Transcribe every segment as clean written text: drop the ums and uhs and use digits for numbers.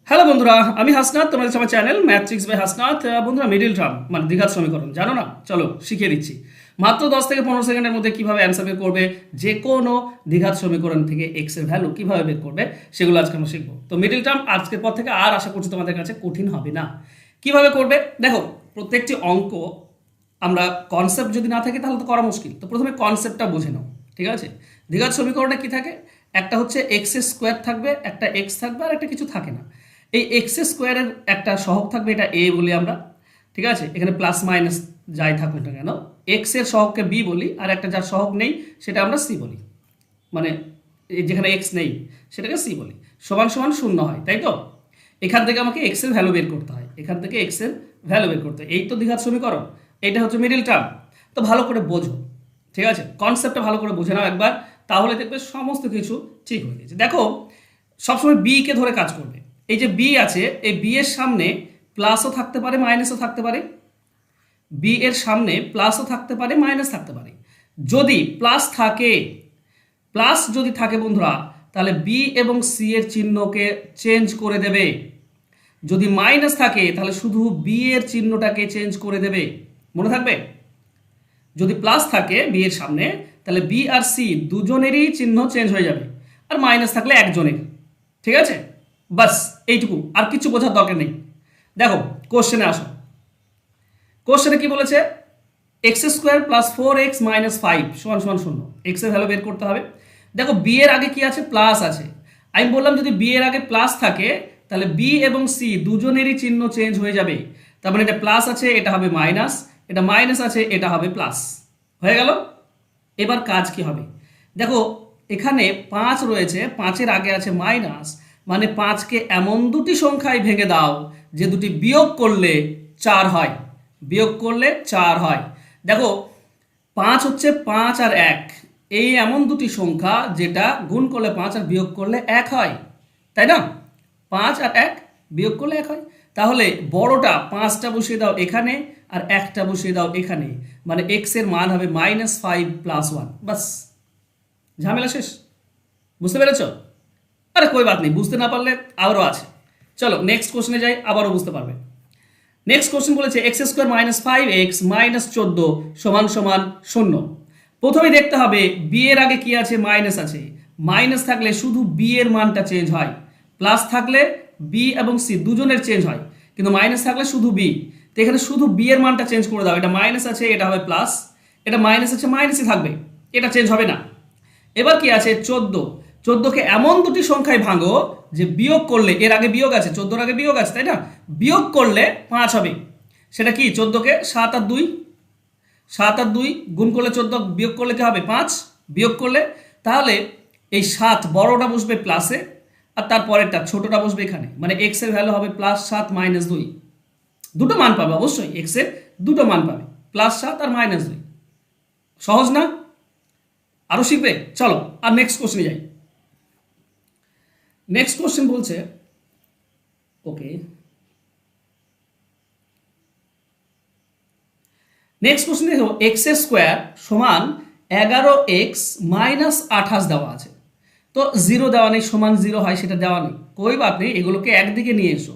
Hello বন্ধুরা, আমি হাসনাত। তোমাদের আমার চ্যানেল ম্যাথট্রিক্স বাই হাসনাত। বন্ধুরা, মিডিল টার্ম মানে দ্বিঘাত সমীকরণ জানো না? চলো শিখিয়ে দিচ্ছি। মাত্র 10 থেকে 15 সেকেন্ডের মধ্যে কিভাবে অ্যান্সার বের করবে, যে কোনো দ্বিঘাত সমীকরণ থেকে এক্স এর ভ্যালু কিভাবে বের করবে, সেগুলো আজকে আমরা শিখবো। তো মিডিল টার্ম আজকের পর থেকে আর আশা করছি তোমাদের কাছে কঠিন হবে না। কিভাবে করবে দেখো, প্রত্যেকটি অঙ্ক আমরা কনসেপ্ট যদি না থাকে তাহলে তো করা মুশকিল। তো প্রথমে কনসেপ্টটা বুঝে নাও, ঠিক আছে? দ্বিঘাত সমীকরণে কি থাকে? একটা হচ্ছে এক্স স্কোয়ার থাকবে, একটা এক্স থাকবে, আর একটা কিছু থাকে না। এই এক্স স্কোয়ারের একটা সহগ থাকবে, এটা এ বলি আমরা, ঠিক আছে? এখানে প্লাস মাইনাস যাই থাকুক না কেন, এক্স এর সহগকে বি বলি, আর একটা যার সহগ নেই সেটা আমরা সি বলি। মানে যেখানে এক্স নেই সেটাকে সি বলি। সমান সমান শূন্য হয়, তাই তো? এখান থেকে আমাকে এক্স এর ভ্যালু বের করতে হয়, এখান থেকে এক্স এর ভ্যালু বের করতে হয়। এই তো দ্বিঘাত সমীকরণ, এটা হচ্ছে মিডিল টার্ম। তো ভালো করে বোঝো, ঠিক আছে? কনসেপ্টটা ভালো করে বুঝে নাও একবার, তাহলে দেখবে সমস্ত কিছু ঠিক হয়ে গেছে। দেখো, সবসময় বি কে ধরে কাজ করবে। এই যে বি আছে, এই বি এর সামনে প্লাসও থাকতে পারে, মাইনাসও থাকতে পারে। বি এর সামনে প্লাসও থাকতে পারে, মাইনাস থাকতে পারে। যদি প্লাস থাকে, প্লাস যদি থাকে বন্ধুরা, তাহলে বি এবং সি এর চিহ্নকে চেঞ্জ করে দেবে। যদি মাইনাস থাকে তাহলে শুধু বি এর চিহ্নটাকে চেঞ্জ করে দেবে। মনে থাকবে? যদি প্লাস থাকে বি এর সামনে, তাহলে বি আর সি দুজনেরই চিহ্ন চেঞ্জ হয়ে যাবে, আর মাইনাস থাকলে একজনের। ঠিক আছে? বাস এইটুকু, আর কিছু বোঝার দরকার নেই। দেখো কোশ্চেনে আসো। কোশ্চেনে কি বলেছে? X square plus 4x minus 5 সমান সমান শূন্য। এক্স এর ভ্যালু বের করতে হবে। দেখো বি এর আগে কি আছে? প্লাস আছে। আমি বললাম যদি বি এর আগে প্লাস থাকে তাহলে বি এবং সি দুজনেরই চিহ্ন চেঞ্জ হয়ে যাবে। তার মানে এটা প্লাস আছে, এটা হবে মাইনাস, এটা মাইনাস আছে, এটা হবে প্লাস। হয়ে গেল? এবার কাজ কি হবে দেখো, এখানে 5 রয়েছে, 5-এর আগে আছে মাইনাস, মানে 5কে এমন দুটি সংখ্যায় ভেঙে দাও যে দুটি বিয়োগ করলে 4 হয়। বিয়োগ করলে 4 হয়। দেখো 5 হচ্ছে 5 আর 1, এই এমন দুটি সংখ্যা যেটা গুণ করলে 5 আর বিয়োগ করলে 1 হয়, তাই না? 5 আর 1 বিয়োগ করলে 1 হয়। তাহলে বড়টা 5টা বসিয়ে দাও এখানে, আর 1টা বসিয়ে দাও এখানে, মানে এক্স এর মান হবে -5 + 1। বাস, ঝামেলা শেষ। বুঝতে পেরেছ? আরে কই বাত নেই, বুঝতে না পারলে আবারও আছে। চলো নেক্সট কোশ্চেনে যাই, আবারও বুঝতে পারবে। নেক্সট কোশ্চেন বলেছে এক্স স্কোয়ার -5x -14 সমান সমান 0। প্রথমে দেখতে হবে বি এর আগে কি আছে? মাইনাস আছে। মাইনাস থাকলে শুধু বি এর মানটা চেঞ্জ হয়, প্লাস থাকলে বি এবং সি দুজনের চেঞ্জ হয়, কিন্তু মাইনাস থাকলে শুধু বি। তো এখানে শুধু বি এর মানটা চেঞ্জ করে দাও। এটা মাইনাস আছে, এটা হবে প্লাস, এটা মাইনাস আছে, মাইনাসই থাকবে, এটা চেঞ্জ হবে না। এবার কি আছে? 14। 14কে এমন দুটি সংখ্যায় ভাঙো যে বিয়োগ করলে, এর আগে বিয়োগ আছে, 14-র আগে বিয়োগ আছে, তাই না? বিয়োগ করলে 5 হবে। সেটা কি? 14কে 7 আর 2, 7 আর 2 গুণ করলে 14, বিয়োগ করলে কি হবে? 5 বিয়োগ করলে। তাহলে এই 7 বড়টা বসবে প্লাসে, আর তারপরেরটা ছোটটা বসবে এখানে, মানে এক্স এর ভ্যালু হবে +7 -2। দুটো মান পাবে অবশ্যই, এক্স এর দুটো মান পাবে, +7 আর -2। সহজ না? আরো শিখবে? চলো আর নেক্সট কোশ্চেনে যাই। নেক্সট কোশ্চেন বলছে, ওকে, নেক্সট কোশ্চেন দেখো, এক্স স্কোয়ার সমান 11x -28 দেওয়া আছে। তো 0 দেওয়া নেই, সমান 0 হয় সেটা দেওয়া নেই, কই বাত নেই, এগুলোকে একদিকে নিয়ে এসো।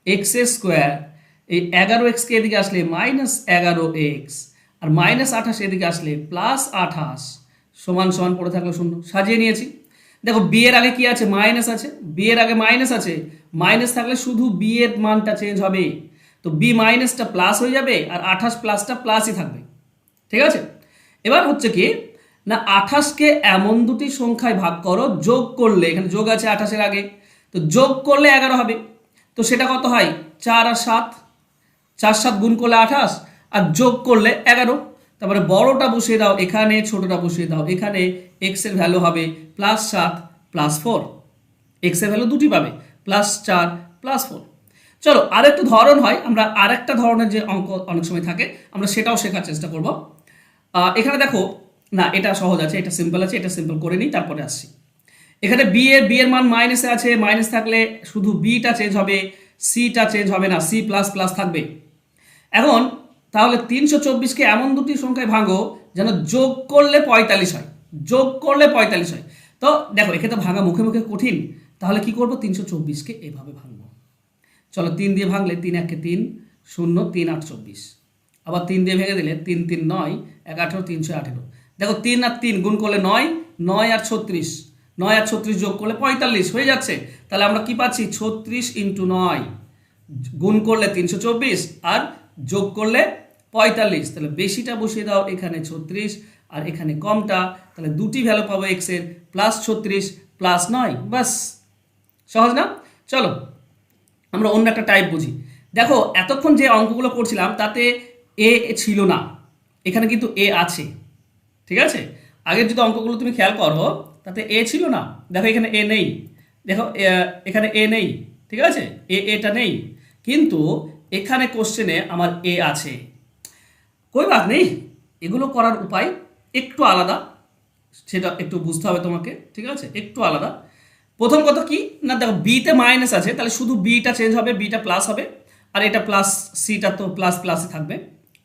এক্স স্কোয়ার, এই 11x কে এদিকে আসলে -11x, আর -28 এদিকে আসলে +28 সমান সমান পড়ে থাকলো 0। সাজিয়ে নিয়েছি। দেখো বি এর আগে কি আছে? মাইনাস আছে। বি এর আগে মাইনাস আছে, মাইনাস থাকলে শুধু বি এর মানটা চেঞ্জ হবে, তো বি মাইনাসটা প্লাস হয়ে যাবে, আর 28 প্লাসটা প্লাসই থাকবে। ঠিক আছে? এবার হচ্ছে কি না, 28কে এমন দুটি সংখ্যায় ভাগ করো, যোগ করলে, এখানে যোগ আছে 28-এর আগে, তো যোগ করলে 11 হবে। তো সেটা কত হয়? 4 আর 7, 4-7 গুণ করলে 28, আর যোগ করলে 11। তারপরে বড়টা বসিয়ে দাও এখানে, ছোটটা বসিয়ে দাও এখানে। এক্স এর ভ্যালু হবে +7 + 4। এক্স এর ভ্যালু দুটি পাবে, +4 + 4। চলো আরেকটু ধরন হয়, আমরা আরেকটা ধরনের যে অঙ্ক অনেক সময় থাকে আমরা সেটাও শেখার চেষ্টা করব। এখানে দেখো, না এটা সহজ আছে, এটা সিম্পল আছে, এটা সিম্পল করে নিই তারপরে আসছি। এখানে বি এর মান মাইনাসে আছে, মাইনাস থাকলে শুধু বিটা চেঞ্জ হবে, সিটা চেঞ্জ হবে না, সি প্লাস প্লাস থাকবে। এখন তাহলে 324কে এমন দুটি সংখ্যায় ভাঙো যেন যোগ করলে 45 হয়, যোগ করলে 45 হয়। তো দেখো একে তো ভাঙা মুখে মুখে কঠিন, তাহলে কি করব? 324কে এভাবে ভাঙবো। চলো 3 দিয়ে ভাঙলে 3 1 3 0 3 8 24, আবার 3 দিয়ে ভেঙে দিলে 3 3 9 1 18 318। দেখো 3 আর 3 গুণ করলে 9, 9 আর 36, 9 আর 36 যোগ করলে 45 হয়ে যাচ্ছে। তাহলে আমরা কি পাচ্ছি 36 × 9 গুণ করলে 324 আর যোগ করলে 45। তাহলে বেশিটা বসিয়ে দাও এখানে 36 আর এখানে কমটা, তাহলে দুটি ভ্যালু পাবো x এর, +36 +9। বাস, সহজ না? চলো আমরা অন্য একটা টাইপ বুঝি। দেখো এতক্ষণ যে অঙ্কগুলো করছিলাম তাতে এ ছিল না, এখানে কিন্তু এ আছে, ঠিক আছে? আগের যদি অঙ্কগুলো তুমি খেয়াল করো তাতে এ ছিল না, দেখো এখানে এ নেই, দেখো এখানে এ নেই, ঠিক আছে? এটা নেই, কিন্তু এখানে কোশ্চেনে আমার এ আছে। কই বাত নেই, এগুলো করার উপায় একটু আলাদা, সেটা একটু বুঝতে হবে তোমাকে, ঠিক আছে? একটু আলাদা। প্রথম কথা কি না, দেখো বিতে মাইনাস আছে, তাহলে শুধু বিটা চেঞ্জ হবে, বিটা প্লাস হবে, আর এটা প্লাস, সিটা তো প্লাস প্লাসই থাকবে।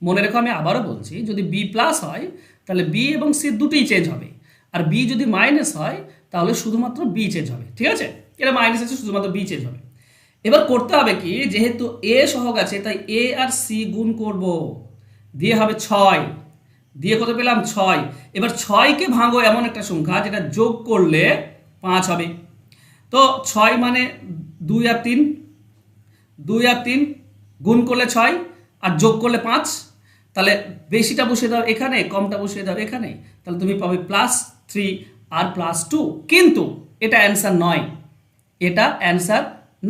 মনে রেখো, আমি আবারও বলছি, যদি বি প্লাস হয় তাহলে বি এবং সি দুটোই চেঞ্জ হবে, আর বি যদি মাইনাস হয় তাহলে শুধুমাত্র বি চেঞ্জ হবে, ঠিক আছে? এটা মাইনাস আছে, শুধুমাত্র বি চেঞ্জ হবে। এবার করতে হবে কি, যেহেতু এ সহগ আছে তাই এ আর সি গুণ করব, দিয়ে হবে 6, দিয়ে কত পেলাম 6। এবার 6কে ভাঙো এমন একটা সংখ্যা যেটা যোগ করলে 5 হবে। তো 6 মানে 2 আর 3, 2 আর 3 গুণ করলে 6 আর যোগ করলে 5। তাহলে বেশিটা বসিয়ে দাও এখানে, কমটা বসিয়ে দাও এখানে, তাহলে তুমি পাবে +3 আর +2। কিন্তু এটা অ্যান্সার নয়, এটা অ্যান্সার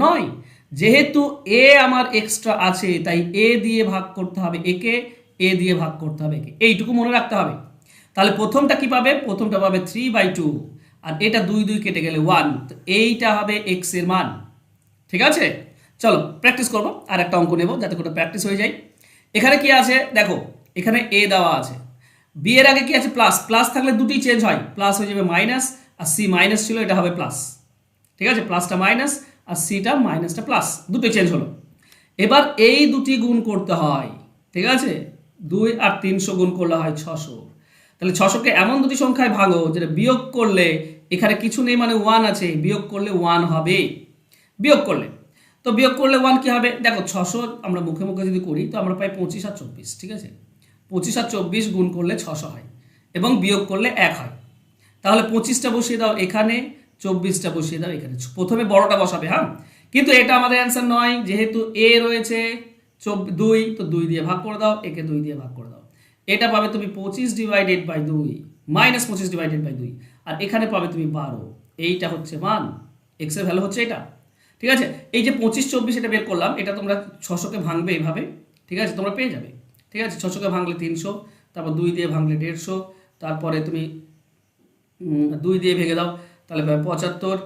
নয়। যেহেতু এ আমার এক্সট্রা আছে তাই এ দিয়ে ভাগ করতে হবে একে, এ দিয়ে ভাগ করতে হবে একে, এইটুকু মনে রাখতে হবে। তাহলে প্রথমটা কি পাবে, প্রথমটা পাবে 3/2, আর এটা 2 2 কেটে গেলে 1, তো এইটা হবে এক্স এর মান, ঠিক আছে? চলো প্র্যাকটিস করবো, আর একটা অঙ্ক নেব যাতে করে প্র্যাকটিস হয়ে যায়। এখানে কি আছে দেখো, এখানে এ দেওয়া আছে, বি এর আগে কি আছে প্লাস, প্লাস থাকলে দুটি চেঞ্জ হয়, প্লাস হয়ে যাবে মাইনাস, আর সি মাইনাস ছিল এটা হবে প্লাস, ঠিক আছে? প্লাসটা মাইনাস আর সিটা মাইনাসটা প্লাস, দুটোই চেঞ্জ হলো। এবার এই দুটি গুণ করতে হয়, ঠিক আছে? 2 আর 300 গুণ করলে হয় 600। তাহলে 600কে এমন দুটি সংখ্যায় ভাগো যেটা বিয়োগ করলে, এখানে কিছু নেই মানে 1 আছে, বিয়োগ করলে 1 হবে, বিয়োগ করলে। তো বিয়োগ করলে 1 কি হবে, দেখো 600 আমরা মুখে মুখে যদি করি তো আমরা পাই 25 আর 24, ঠিক আছে? 25 আর 24 গুণ করলে 600 হয় এবং বিয়োগ করলে 1 হয়। তাহলে 25টা বসিয়ে দাও এখানে, 24টা বসিয়ে দাও এখানে, প্রথমে বড়টা বসাবে, হ্যাঁ? কিন্তু এটা আমাদের অ্যান্সার নয়, যেহেতু এ রয়েছে 2, তো 2 দিয়ে ভাগ করে দাও, একে 2 দিয়ে ভাগ করে দাও, এটা পাবে তুমি 25/2 -25/2, আর এখানে পাবে তুমি 12। এইটা হচ্ছে মান, এক্স এর ভ্যালু হচ্ছে এটা, ঠিক আছে? এই যে 25 24 এটা বের করলাম, এটা তোমরা 600কে ভাঙবে এইভাবে, ঠিক আছে? তোমরা পেয়ে যাবে, ঠিক আছে? 600কে ভাঙলে 300, তারপর 2 দিয়ে ভাঙলে 150, তারপরে তুমি 2 দিয়ে ভেঙে দাও তাহলে 75,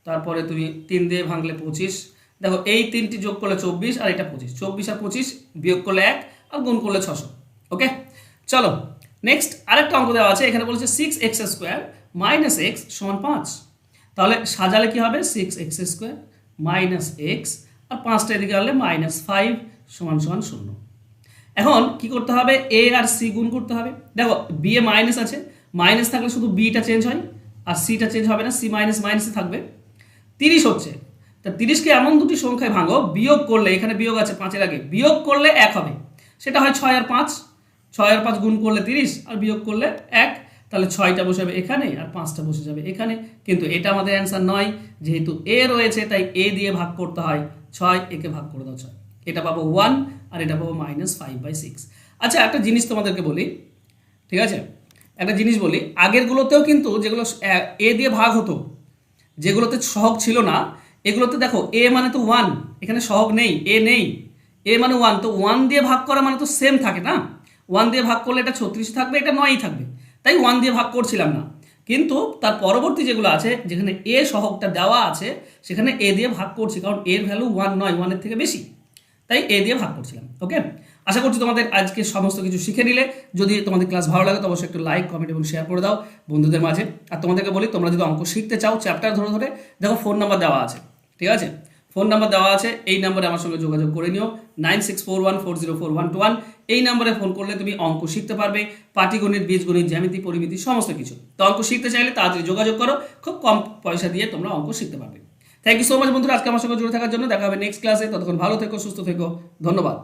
তারপরে তুমি 3 দিয়ে ভাঙলে 25। দেখো এই তিনটি যোগ করলে 24 আর এটা 25, 24 আর 25 বিয়োগ করলে 1 আর গুণ করলে 600। ওকে, চলো নেক্সট আরেকটা অঙ্ক দেওয়া আছে, এখানে বলেছে 6x² - x = 5। তাহলে সাজালে কি হবে, 6x² - x আর 5টা এদিকে আনলে -5 = 0। এখন কি করতে হবে, এ আর সি গুণ করতে হবে। দেখো বি এ মাইনাস আছে, মাইনাস থাকলে শুধু বিটা চেঞ্জ হয় আর সিটা চেঞ্জ হবে না, সি মাইনাস মাইনাসে থাকবে। 30 হচ্ছে, তা 30কে এমন দুটি সংখ্যায় ভাঙো বিয়োগ করলে, এখানে বিয়োগ আছে 5-এর আগে, বিয়োগ করলে 1 হবে, সেটা হয় 6 আর 5, 6 আর 5 গুণ করলে 30 আর বিয়োগ করলে 1, তাহলে 6টা বসে এখানে আর 5টা বসে যাবে এখানে। কিন্তু এটা আমাদের অ্যান্সার নয়, যেহেতু এ রয়েছে তাই এ দিয়ে ভাগ করতে হয় 6, একে ভাগ করে দাও 6, এটা পাবো 1 আর এটা পাবো -5/6। আচ্ছা একটা জিনিস তোমাদেরকে বলি, ঠিক আছে? একটা জিনিস বলি, আগেরগুলোতেও কিন্তু যেগুলো এ দিয়ে ভাগ হতো, যেগুলোতে সহগ ছিল না, এগুলোতে দেখো এ মানে তো 1, এখানে সহগ নেই, এ নেই, এ মানে 1, তো 1 দিয়ে ভাগ করা মানে তো সেম থাকে না, 1 দিয়ে ভাগ করলে এটা 36 থাকবে, এটা 9ই থাকবে, তাই 1 দিয়ে ভাগ করছিলাম না। কিন্তু তার পরবর্তী যেগুলো আছে, যেখানে এ সহগটা দেওয়া আছে সেখানে এ দিয়ে ভাগ করছি, কারণ এর ভ্যালু 1 নয়, 1-এর থেকে বেশি, তাই এ দিয়ে ভাগ করছিলাম। ওকে, আশা করছি তোমাদের আজকে সমস্ত কিছু শিখে নিলে। যদি তোমাদের ক্লাস ভালো লাগে তো অবশ্যই একটু লাইক, কমেন্ট এবং শেয়ার করে দাও বন্ধুদের মাঝে। আর তোমাদেরকে বলি, তোমরা যদি অঙ্ক শিখতে চাও চ্যাপ্টার ধরে ধরে, দেখো ফোন নাম্বার দেওয়া আছে, ঠিক আছে? ফোন নাম্বার দেওয়া আছে, এই নাম্বারে আমার সঙ্গে যোগাযোগ করে নিও, 9641404121। এই নাম্বারে ফোন করলে তুমি অঙ্ক শিখতে পারবে, পাটিগণিত, বীজগণিত, জ্যামিতি, পরিমিতি, সমস্ত কিছু। তো অঙ্ক শিখতে চাইলে তাড়াতাড়ি যোগাযোগ করো, খুব কম পয়সা দিয়ে তোমরা অঙ্ক শিখতে পারবে। থ্যাংক ইউ সো মাচ বন্ধুরা আজকে আমার সঙ্গে জুড়ে থাকার জন্য। দেখা হবে নেক্সট ক্লাসে, ততক্ষণ ভালো থেকো, সুস্থ থেকো, ধন্যবাদ।